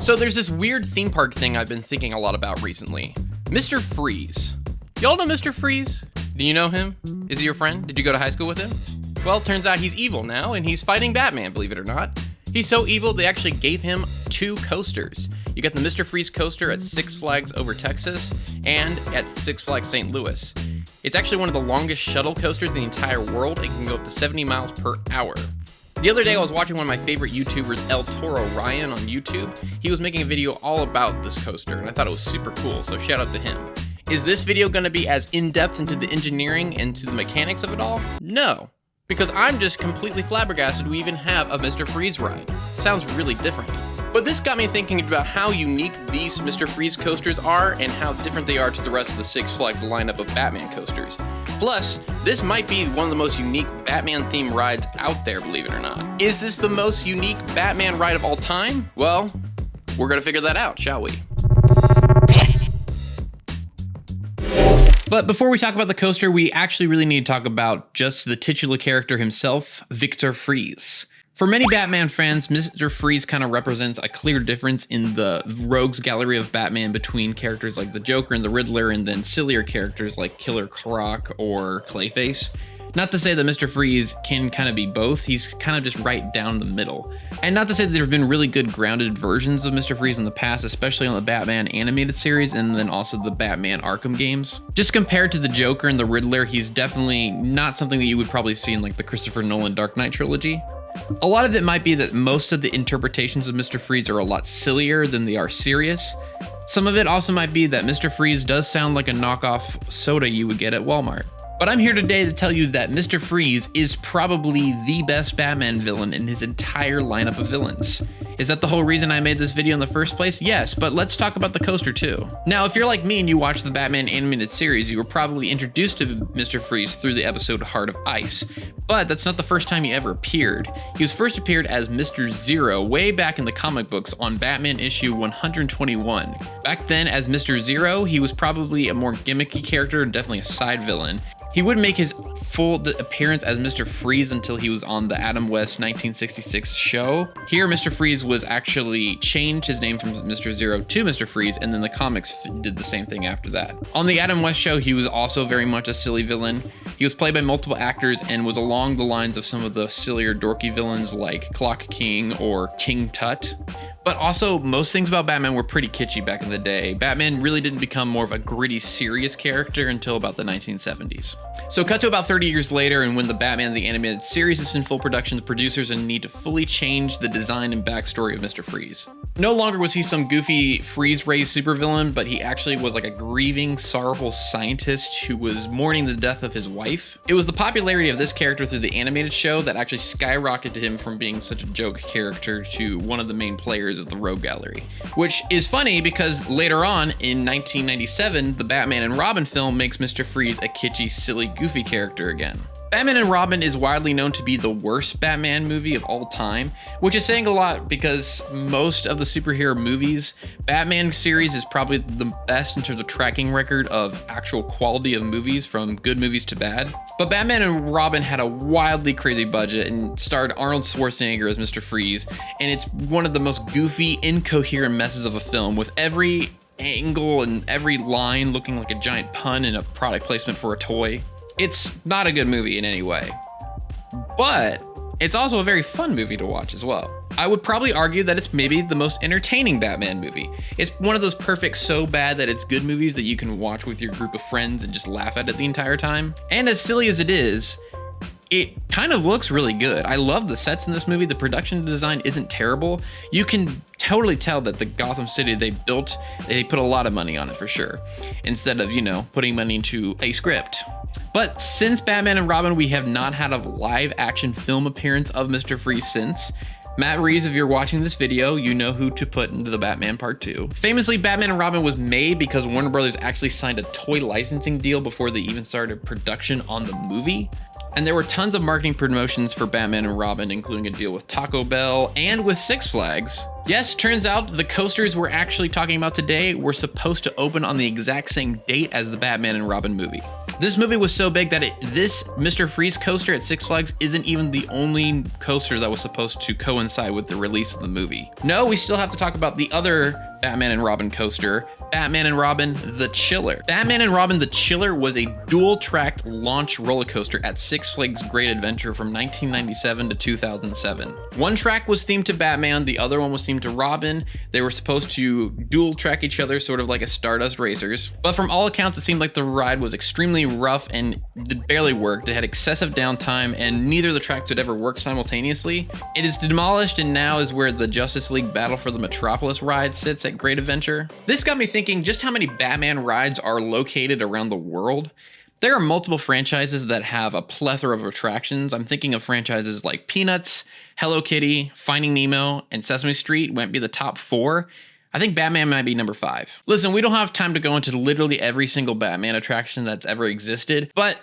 So there's this weird theme park thing I've been thinking a lot about recently. Mr. Freeze. Y'all know Mr. Freeze? Do you know him? Is he your friend? Did you go to high school with him? Well, turns out he's evil now, and he's fighting Batman, believe it or not. He's so evil, they actually gave him 2 coasters. You get the Mr. Freeze coaster at Six Flags over Texas, and at Six Flags St. Louis. It's actually one of the longest shuttle coasters in the entire world. It can go up to 70 miles per hour. The other day I was watching one of my favorite YouTubers, ElToroRyan on YouTube. He was making a video all about this coaster, and I thought it was super cool, so shout out to him. Is this video gonna be as in-depth into the engineering and to the mechanics of it all? No, because I'm just completely flabbergasted we even have a Mr. Freeze ride. Sounds really different. But this got me thinking about how unique these Mr. Freeze coasters are and how different they are to the rest of the Six Flags lineup of Batman coasters. Plus, this might be one of the most unique Batman-themed rides out there, believe it or not. Is this the most unique Batman ride of all time? Well, we're gonna figure that out, shall we? But before we talk about the coaster, we actually really need to talk about just the titular character himself, Victor Freeze. For many Batman fans, Mr. Freeze kind of represents a clear difference in the rogues gallery of Batman between characters like the Joker and the Riddler and then sillier characters like Killer Croc or Clayface. Not to say that Mr. Freeze can kind of be both, he's kind of just right down the middle. And not to say that there have been really good grounded versions of Mr. Freeze in the past, especially on the Batman animated series and then also the Batman Arkham games. Just compared to the Joker and the Riddler, he's definitely not something that you would probably see in like the Christopher Nolan Dark Knight trilogy. A lot of it might be that most of the interpretations of Mr. Freeze are a lot sillier than they are serious. Some of it also might be that Mr. Freeze does sound like a knockoff soda you would get at Walmart. But I'm here today to tell you that Mr. Freeze is probably the best Batman villain in his entire lineup of villains. Is that the whole reason I made this video in the first place? Yes, but let's talk about the coaster too. Now, if you're like me and you watched the Batman animated series, you were probably introduced to Mr. Freeze through the episode Heart of Ice. But that's not the first time he ever appeared. He was first appeared as Mr. Zero way back in the comic books on Batman issue 121. Back then, as Mr. Zero, he was probably a more gimmicky character and definitely a side villain. He wouldn't make his full appearance as Mr. Freeze until he was on the Adam West 1966 show. Here, Mr. Freeze was actually changed his name from Mr. Zero to Mr. Freeze, and then the comics did the same thing after that. On the Adam West show, he was also very much a silly villain. He was played by multiple actors and was along the lines of some of the sillier, dorky villains like Clock King or King Tut. But also, most things about Batman were pretty kitschy back in the day. Batman really didn't become more of a gritty, serious character until about the 1970s. So cut to about 30 years later, and when the Batman the Animated Series is in full production, the producers need to fully change the design and backstory of Mr. Freeze. No longer was he some goofy freeze-raised supervillain, but he actually was like a grieving, sorrowful scientist who was mourning the death of his wife. It was the popularity of this character through the animated show that actually skyrocketed him from being such a joke character to one of the main players of the Rogue Gallery. Which is funny because later on, in 1997, the Batman and Robin film makes Mr. Freeze a kitschy, silly, goofy character again. Batman and Robin is widely known to be the worst Batman movie of all time, which is saying a lot because most of the superhero movies, Batman series is probably the best in terms of tracking record of actual quality of movies from good movies to bad. But Batman and Robin had a wildly crazy budget and starred Arnold Schwarzenegger as Mr. Freeze, and it's one of the most goofy, incoherent messes of a film with every angle and every line looking like a giant pun and a product placement for a toy. It's not a good movie in any way, but it's also a very fun movie to watch as well. I would probably argue that it's maybe the most entertaining Batman movie. It's one of those perfect so bad that it's good movies that you can watch with your group of friends and just laugh at it the entire time. And as silly as it is, it kind of looks really good. I love the sets in this movie. The production design isn't terrible. You can totally tell that the Gotham City they built, they put a lot of money on it for sure, instead of, putting money into a script. But since Batman and Robin, we have not had a live action film appearance of Mr. Freeze since. Matt Reeves, if you're watching this video, you know who to put into the Batman Part 2. Famously, Batman and Robin was made because Warner Brothers actually signed a toy licensing deal before they even started production on the movie. And there were tons of marketing promotions for Batman and Robin, including a deal with Taco Bell and with Six Flags. Yes, turns out the coasters we're actually talking about today were supposed to open on the exact same date as the Batman and Robin movie. This movie was so big that this Mr. Freeze coaster at Six Flags isn't even the only coaster that was supposed to coincide with the release of the movie. No, we still have to talk about the other Batman and Robin coaster, Batman and Robin The Chiller. Batman and Robin The Chiller was a dual-tracked launch roller coaster at Six Flags Great Adventure from 1997 to 2007. One track was themed to Batman, the other one was themed to Robin. They were supposed to dual track each other, sort of like a Stardust Racers. But from all accounts, it seemed like the ride was extremely rough and barely worked. It had excessive downtime, and neither of the tracks would ever work simultaneously. It is demolished and now is where the Justice League Battle for the Metropolis ride sits at Great Adventure. This got me thinking just how many Batman rides are located around the world. There are multiple franchises that have a plethora of attractions. I'm thinking of franchises like Peanuts, Hello Kitty, Finding Nemo, and Sesame Street might be the top 4. I think Batman might be number 5. Listen, we don't have time to go into literally every single Batman attraction that's ever existed, but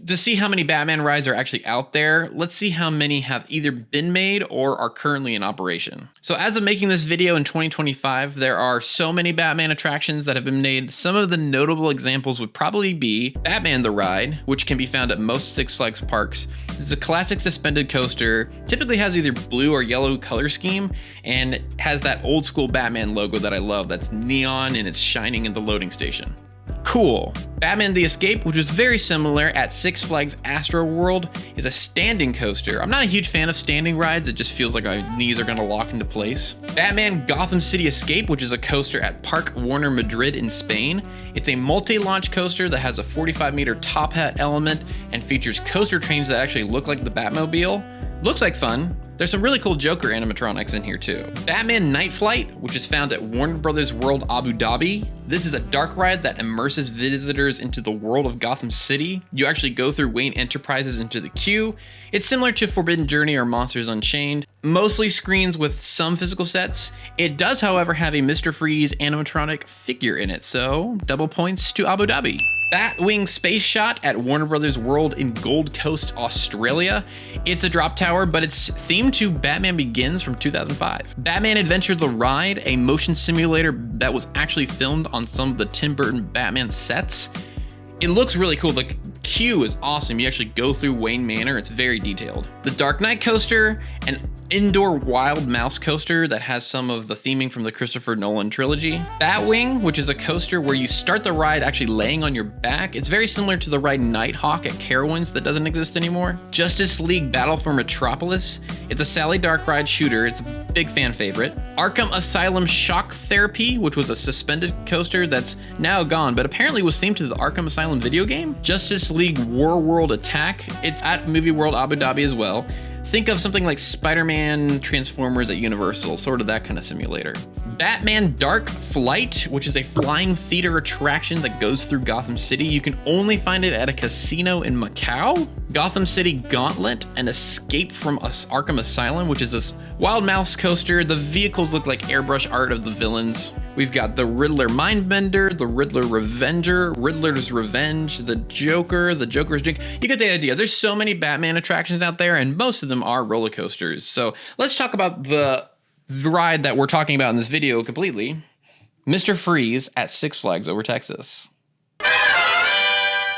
to see how many Batman rides are actually out there, let's see how many have either been made or are currently in operation. So as of making this video in 2025, there are so many Batman attractions that have been made. Some of the notable examples would probably be Batman the Ride, which can be found at most Six Flags parks. It's a classic suspended coaster, typically has either blue or yellow color scheme, and has that old school Batman logo that I love that's neon and it's shining in the loading station. Cool. Batman the Escape, which was very similar at Six Flags Astro World, is a standing coaster. I'm not a huge fan of standing rides, it just feels like my knees are gonna lock into place. Batman Gotham City Escape, which is a coaster at Park Warner Madrid in Spain. It's a multi-launch coaster that has a 45-meter top hat element and features coaster trains that actually look like the Batmobile. Looks like fun. There's some really cool Joker animatronics in here too. Batman Night Flight, which is found at Warner Brothers World Abu Dhabi. This is a dark ride that immerses visitors into the world of Gotham City. You actually go through Wayne Enterprises into the queue. It's similar to Forbidden Journey or Monsters Unchained, mostly screens with some physical sets. It does, however, have a Mr. Freeze animatronic figure in it, so double points to Abu Dhabi. Batwing Space Shot at Warner Brothers World in Gold Coast, Australia. It's a drop tower, but it's themed to Batman Begins from 2005. Batman Adventure the Ride, a motion simulator that was actually filmed on some of the Tim Burton Batman sets. It looks really cool. The queue is awesome. You actually go through Wayne Manor. It's very detailed. The Dark Knight Coaster, an indoor wild mouse coaster that has some of the theming from the Christopher Nolan trilogy. Batwing, which is a coaster where you start the ride actually laying on your back. It's very similar to the ride Nighthawk at Carowinds that doesn't exist anymore. Justice League Battle for Metropolis. It's a Sally Dark ride shooter. It's a big fan favorite. Arkham Asylum Shock Therapy, which was a suspended coaster that's now gone, but apparently was themed to the Arkham Asylum video game. Justice League War World Attack. It's at Movie World Abu Dhabi as well. Think of something like Spider-Man Transformers at Universal, sort of that kind of simulator. Batman Dark Flight, which is a flying theater attraction that goes through Gotham City. You can only find it at a casino in Macau. Gotham City Gauntlet, an escape from Arkham Asylum, which is this wild mouse coaster. The vehicles look like airbrush art of the villains. We've got the Riddler Mindbender, the Riddler Revenger, Riddler's Revenge, the Joker, the Joker's Drink. You get the idea. There's so many Batman attractions out there, and most of them are roller coasters. So let's talk about the ride that we're talking about in this video completely. Mr. Freeze at Six Flags over Texas.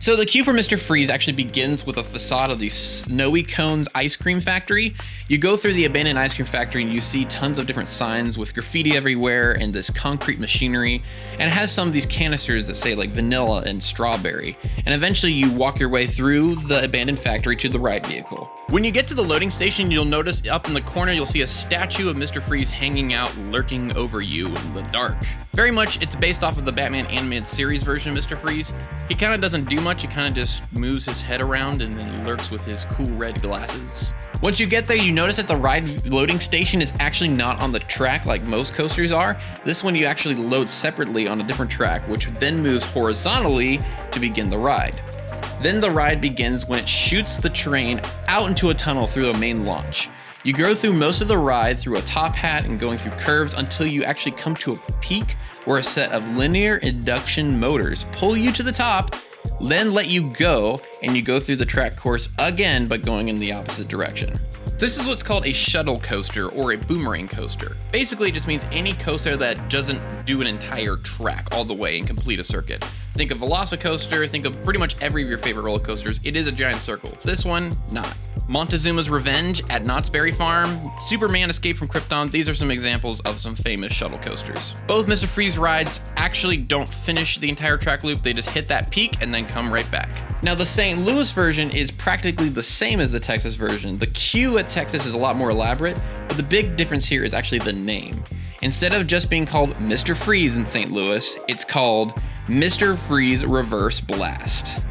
So the queue for Mr. Freeze actually begins with a facade of the Snowy Cones ice cream factory. You go through the abandoned ice cream factory and you see tons of different signs with graffiti everywhere and this concrete machinery. And it has some of these canisters that say like vanilla and strawberry. And eventually you walk your way through the abandoned factory to the ride vehicle. When you get to the loading station, you'll notice up in the corner, you'll see a statue of Mr. Freeze hanging out, lurking over you in the dark. Very much, it's based off of the Batman animated series version of Mr. Freeze. He kind of doesn't do much. He kind of just moves his head around and then lurks with his cool red glasses. Once you get there, you notice that the ride loading station is actually not on the track like most coasters are. This one you actually load separately on a different track, which then moves horizontally to begin the ride. Then the ride begins when it shoots the train out into a tunnel through a main launch. You go through most of the ride through a top hat and going through curves until you actually come to a peak where a set of linear induction motors pull you to the top, then let you go, and you go through the track course again but going in the opposite direction. This is what's called a shuttle coaster or a boomerang coaster. Basically, it just means any coaster that doesn't do an entire track all the way and complete a circuit. Think of Velocicoaster, think of pretty much every of your favorite roller coasters. It is a giant circle. This one, not. Montezuma's Revenge at Knott's Berry Farm, Superman Escape from Krypton, these are some examples of some famous shuttle coasters. Both Mr. Freeze rides actually don't finish the entire track loop, they just hit that peak and then come right back. Now the St. Louis version is practically the same as the Texas version. The queue at Texas is a lot more elaborate, but the big difference here is actually the name. Instead of just being called Mr. Freeze in St. Louis, it's called Mr. Freeze Reverse Blast,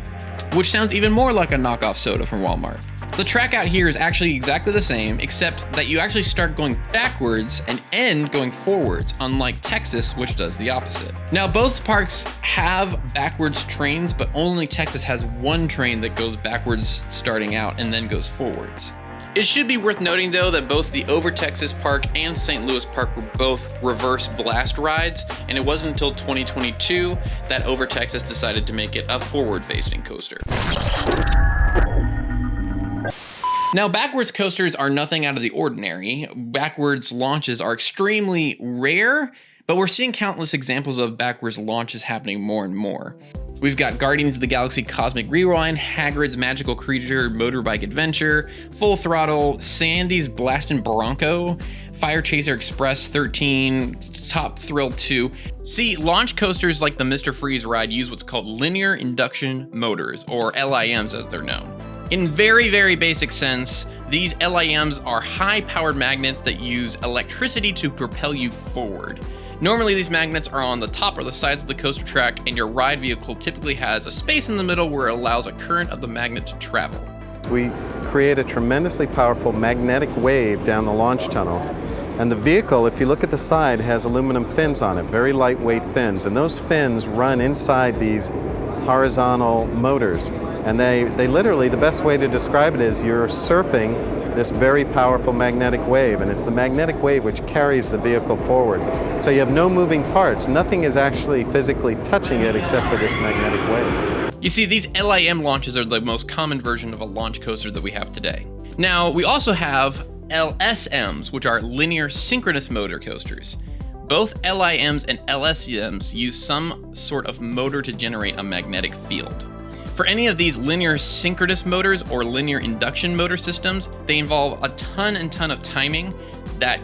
which sounds even more like a knockoff soda from Walmart. The track out here is actually exactly the same, except that you actually start going backwards and end going forwards, unlike Texas, which does the opposite. Now, both parks have backwards trains, but only Texas has one train that goes backwards starting out and then goes forwards. It should be worth noting though that both the Over Texas Park and St. Louis Park were both reverse blast rides, and it wasn't until 2022 that Over Texas decided to make it a forward-facing coaster. Now, backwards coasters are nothing out of the ordinary. Backwards launches are extremely rare, but we're seeing countless examples of backwards launches happening more and more. We've got Guardians of the Galaxy Cosmic Rewind, Hagrid's Magical Creature Motorbike Adventure, Full Throttle, Sandy's Blastin' Bronco, Fire Chaser Express 13, Top Thrill 2. See, launch coasters like the Mr. Freeze ride use what's called linear induction motors, or LIMs as they're known. In very, very basic sense, these LIMs are high-powered magnets that use electricity to propel you forward. Normally, these magnets are on the top or the sides of the coaster track, and your ride vehicle typically has a space in the middle where it allows a current of the magnet to travel. We create a tremendously powerful magnetic wave down the launch tunnel, and the vehicle, if you look at the side, has aluminum fins on it, very lightweight fins, and those fins run inside these horizontal motors. And they literally, the best way to describe it is you're surfing this very powerful magnetic wave, and it's the magnetic wave which carries the vehicle forward. So you have no moving parts. Nothing is actually physically touching it except for this magnetic wave. You see, these LIM launches are the most common version of a launch coaster that we have today. Now, we also have LSMs, which are linear synchronous motor coasters. Both LIMs and LSMs use some sort of motor to generate a magnetic field. For any of these linear synchronous motors or linear induction motor systems, they involve a ton of timing that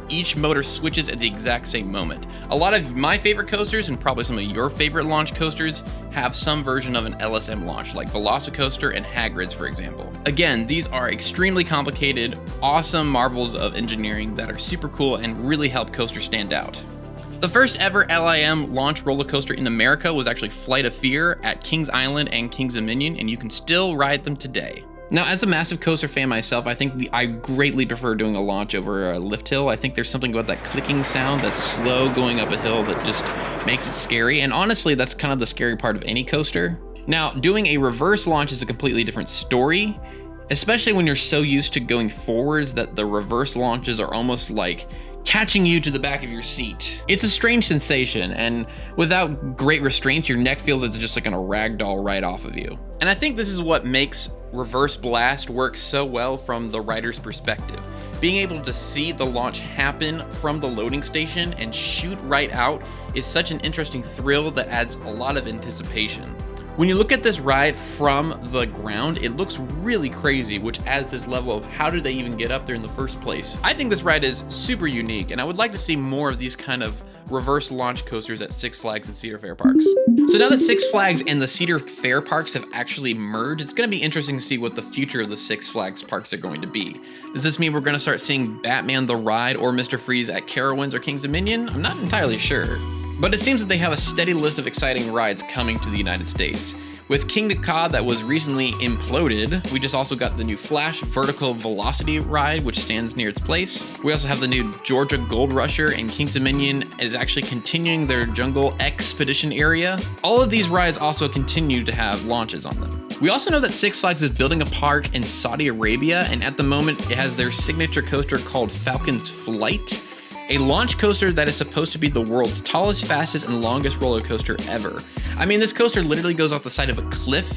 each motor switches at the exact same moment. A lot of my favorite coasters, and probably some of your favorite launch coasters, have some version of an LSM launch, like Velocicoaster and Hagrid's, for example. Again, these are extremely complicated, awesome marvels of engineering that are super cool and really help coasters stand out. The first ever LIM launch roller coaster in America was actually Flight of Fear at Kings Island and Kings Dominion, and you can still ride them today. Now, as a massive coaster fan myself, I think I greatly prefer doing a launch over a lift hill. I think there's something about that clicking sound that's slow going up a hill that just makes it scary, and honestly, that's kind of the scary part of any coaster. Now, doing a reverse launch is a completely different story, especially when you're so used to going forwards that the reverse launches are almost like catching you to the back of your seat. It's a strange sensation, and without great restraint, your neck feels it's just like gonna ragdoll right off of you. And I think this is what makes Reverse Blast work so well from the rider's perspective. Being able to see the launch happen from the loading station and shoot right out is such an interesting thrill that adds a lot of anticipation. When you look at this ride from the ground, it looks really crazy, which adds this level of how did they even get up there in the first place. I think this ride is super unique, and I would like to see more of these kind of reverse launch coasters at Six Flags and Cedar Fair parks. So now that Six Flags and the Cedar Fair parks have actually merged, it's going to be interesting to see what the future of the Six Flags parks are going to be. Does this mean we're going to start seeing Batman the Ride or Mr. Freeze at Carowinds or Kings Dominion? I'm not entirely sure. But it seems that they have a steady list of exciting rides coming to the United States. With Kingda Ka that was recently imploded, we just also got the new Flash Vertical Velocity ride, which stands near its place. We also have the new Georgia Gold Rusher, and Kings Dominion is actually continuing their Jungle Expedition area. All of these rides also continue to have launches on them. We also know that Six Flags is building a park in Saudi Arabia, and at the moment it has their signature coaster called Falcon's Flight, a launch coaster that is supposed to be the world's tallest, fastest, and longest roller coaster ever. I mean, this coaster literally goes off the side of a cliff.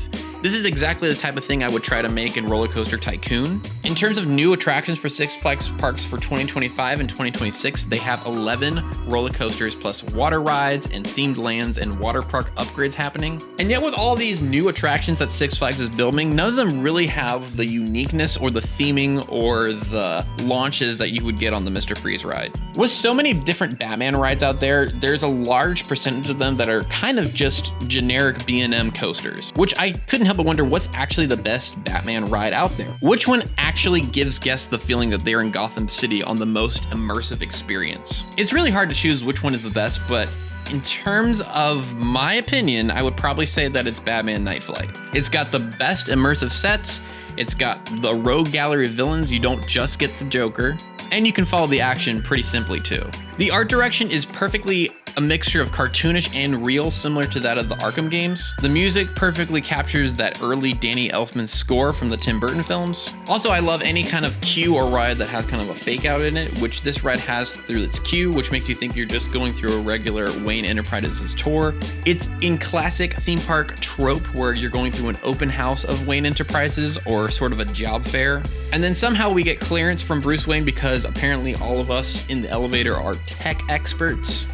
This is exactly the type of thing I would try to make in Roller Coaster Tycoon. In terms of new attractions for Six Flags Parks for 2025 and 2026, they have 11 roller coasters plus water rides and themed lands and water park upgrades happening. And yet with all these new attractions that Six Flags is building, none of them really have the uniqueness or the theming or the launches that you would get on the Mr. Freeze ride. With so many different Batman rides out there, there's a large percentage of them that are kind of just generic B&M coasters, which I couldn't help but wonder what's actually the best Batman ride out there. Which one actually gives guests the feeling that they're in Gotham City on the most immersive experience? It's really hard to choose which one is the best, but in terms of my opinion, I would probably say that it's Batman Night Flight. It's got the best immersive sets, it's got the rogue gallery of villains, you don't just get the Joker, and you can follow the action pretty simply too. The art direction is perfectly a mixture of cartoonish and real, similar to that of the Arkham games. The music perfectly captures that early Danny Elfman score from the Tim Burton films. Also, I love any kind of queue or ride that has kind of a fake out in it, which this ride has through its queue, which makes you think you're just going through a regular Wayne Enterprises tour. It's in classic theme park trope where you're going through an open house of Wayne Enterprises or sort of a job fair. And then somehow we get clearance from Bruce Wayne because apparently all of us in the elevator are tech experts.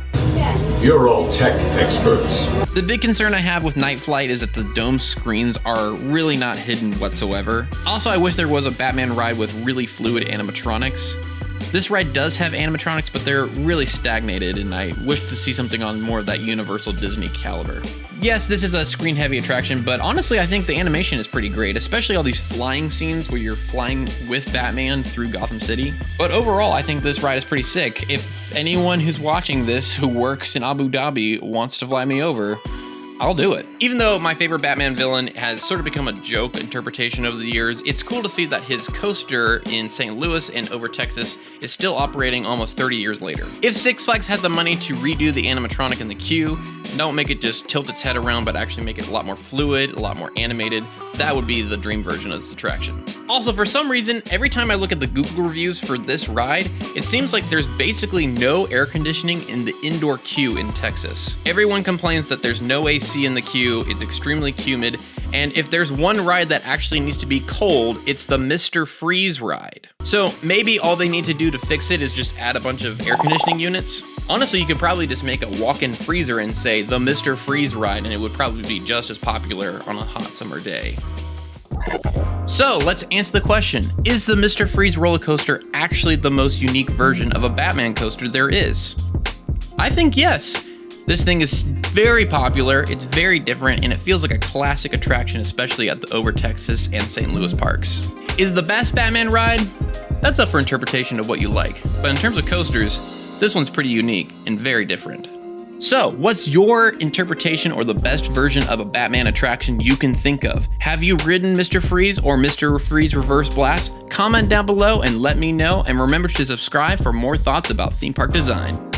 You're all tech experts. The big concern I have with Night Flight is that the dome screens are really not hidden whatsoever. Also, I wish there was a Batman ride with really fluid animatronics. This ride does have animatronics, but they're really stagnated, and I wish to see something on more of that Universal Disney caliber. Yes, this is a screen-heavy attraction, but honestly, I think the animation is pretty great, especially all these flying scenes where you're flying with Batman through Gotham City. But overall, I think this ride is pretty sick. If anyone who's watching this who works in Abu Dhabi wants to fly me over, I'll do it. Even though my favorite Batman villain has sort of become a joke interpretation over the years, it's cool to see that his coaster in St. Louis and over Texas is still operating almost 30 years later. If Six Flags had the money to redo the animatronic in the queue, don't make it just tilt its head around, but actually make it a lot more fluid, a lot more animated, that would be the dream version of this attraction. Also, for some reason, every time I look at the Google reviews for this ride, it seems like there's basically no air conditioning in the indoor queue in Texas. Everyone complains that there's no AC in the queue, it's extremely humid, and if there's one ride that actually needs to be cold, it's the Mr. Freeze ride. So maybe all they need to do to fix it is just add a bunch of air conditioning units. Honestly, you could probably just make a walk-in freezer and say the Mr. Freeze ride, and it would probably be just as popular on a hot summer day. So let's answer the question, is the Mr. Freeze roller coaster actually the most unique version of a Batman coaster there is? I think yes. This thing is very popular, it's very different, and it feels like a classic attraction, especially at the Over Texas and St. Louis parks. Is the best Batman ride? That's up for interpretation of what you like, but in terms of coasters, this one's pretty unique and very different. So, what's your interpretation or the best version of a Batman attraction you can think of? Have you ridden Mr. Freeze or Mr. Freeze Reverse Blast? Comment down below and let me know, and remember to subscribe for more thoughts about theme park design.